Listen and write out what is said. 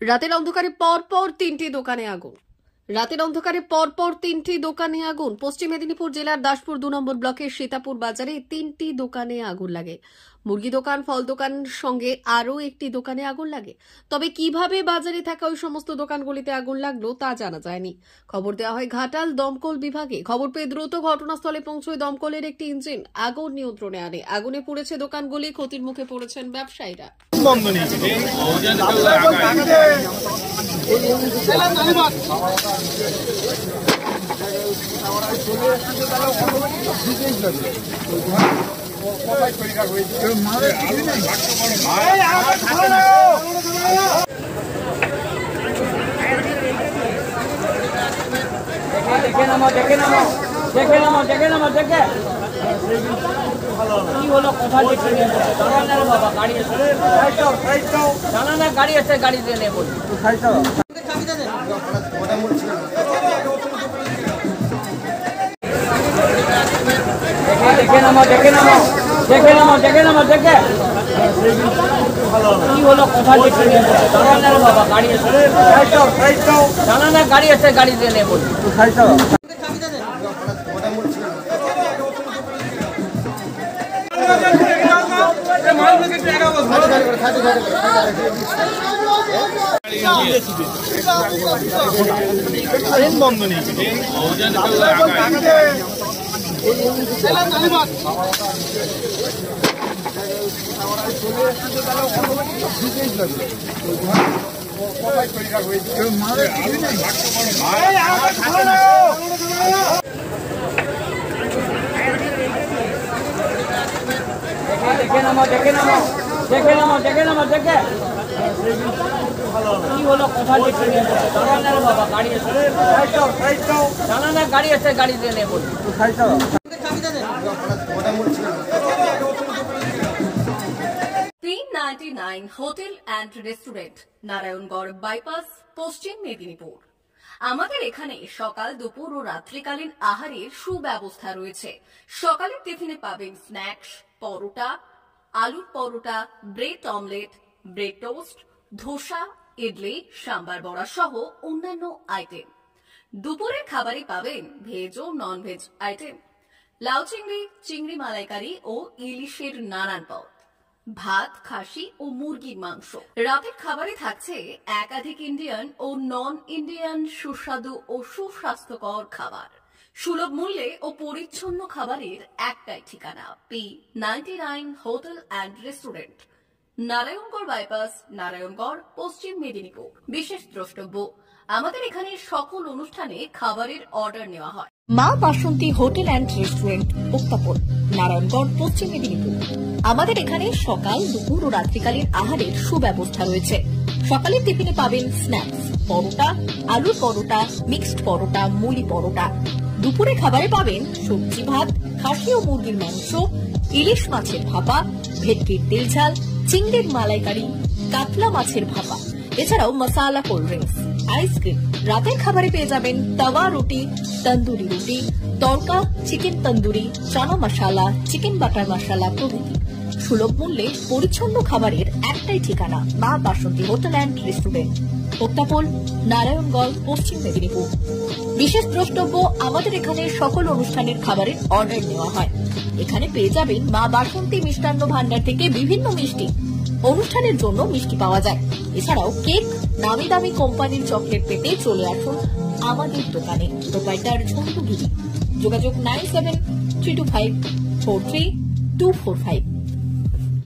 রাতের অন্ধকারে পরপর তিনটি দোকানে আগুন। রাতের অন্ধকারে পরপর তিনটি দোকানে আগুন। পশ্চিম মেদিনীপুর জেলার দাসপুর 2 নম্বর ব্লকের সীতাপুর বাজারে তিনটি দোকানে আগুন লাগে। মুরগি দোকান, ফল দোকান সঙ্গে আরও একটি দোকানে আগুন লাগে। তবে কিভাবে বাজারে থাকা ওই সমস্ত দোকানগুলিতে আগুন লাগলো তা জানা যায়নি। খবর দেওয়া হয় ঘাটাল দমকল বিভাগে। খবর পেয়ে দ্রুত ঘটনাস্থলে পৌঁছয় দমকলের একটি ইঞ্জিন আগুন নিয়ন্ত্রণে আনে। আগুনে পুড়েছে দোকানগুলি, ক্ষতির মুখে পড়েছেন ব্যবসায়ীরা। গাড়ি আছে, গাড়ি দিয়ে নেব। দেখে কি হলো, কোথায় বাবা গাড়ি আছে, জানা না গাড়ি আছে, গাড়ি দিয়ে নেব। বন্ধ নেই কি হলো, কোথায় বাবা গাড়ি আছে, জানা না গাড়ি আছে, গাড়ি দিয়ে নেব। P99 hotel and restaurant, Narayangarh bypass, পশ্চিম মেদিনীপুর। আমাদের এখানে সকাল, দুপুর ও রাত্রিকালীন আহারের সুব্যবস্থা রয়েছে। সকালের টিফিনে পাবেন স্ন্যাক্স, পরোটা, আলুর paratha, bread omelette, bread toast, dosa, idli, sambar vada সহ অন্যান্য আইটেম। দুপুরের খাবারে পাবেন ভেজ ও নন ভেজ আইটেম, লাউ চিংড়ি, চিংড়ি মালাইকারি ও ইলিশের নানান পদ, ভাত, খাসি ও মুরগির মাংস। রাতের খাবারে থাকছে একাধিক ইন্ডিয়ান ও নন ইন্ডিয়ান সুস্বাদু ও সুস্বাস্থ্যকর খাবার। সুলভ মূল্যে ও পরিচ্ছন্ন খাবারের একটাই ঠিকানা, P99 hotel and restaurant, Narayangarh bypass, Narayangarh, পশ্চিম মেদিনীপুর। বিশেষ দ্রষ্টব্য, আমাদের এখানে সকল অনুষ্ঠানে খাবারের অর্ডার নেওয়া হয়। মা বাসন্তী হোটেল অ্যান্ড রেস্টুরেন্ট, উত্তাপন, নারায়ণগড়, পশ্চিম মেদিনীপুর। আমাদের এখানে সকাল, দুপুর ও রাত্রিকালীন আহারের সুব্যবস্থা রয়েছে। সকালের টিফিনে পাবেন স্ন্যাক্স, পরোটা, আলুর পরোটা, মিক্সড পরোটা, মুলি পরোটা। দুপুরে খাবারে পাবেন সবজি ভাত, খাসি ও মুরগির মাংস, ইলিশ মাছের ভাপা, ভেটকির তেল ঝাল, চিংড়ির মালাইকারি, কাতলা মাছের ভাপা, এছাড়াও মশালা কোল্ড ড্রিঙ্কস, আইসক্রিম। রাতের খাবারে পেয়ে যাবেন তাওয়া রুটি, তন্দুরি রুটি, তড়কা, চিকেন তন্দুরি, চানা মশালা, চিকেন বাটার মশালা প্রভৃতি। সুলভ মূল্যে পরিচ্ছন্ন খাবারের একটাই ঠিকানা, মা বাসন্তী হোটেল অ্যান্ড রেস্টুরেন্ট, উত্তাপন, নারায়ণগড়, পশ্চিম মেদিনীপুর। বিশেষ দ্রষ্টব্য, আমাদের এখানে সকল অনুষ্ঠানের খাবারের অর্ডার নেওয়া হয়। এখানে পেয়ে যাবেন মা বাসন্তী মিষ্টান্ন ভান্ডার থেকে বিভিন্ন মিষ্টি। অনুষ্ঠানের জন্য মিষ্টি পাওয়া যায়। এছাড়াও কেক, নামি দামি কোম্পানির চকলেট পেতে চলে আসুন আমাদের দোকানে। প্রোপাইটার ঝন্টু গিরি। যোগাযোগ 9732543245।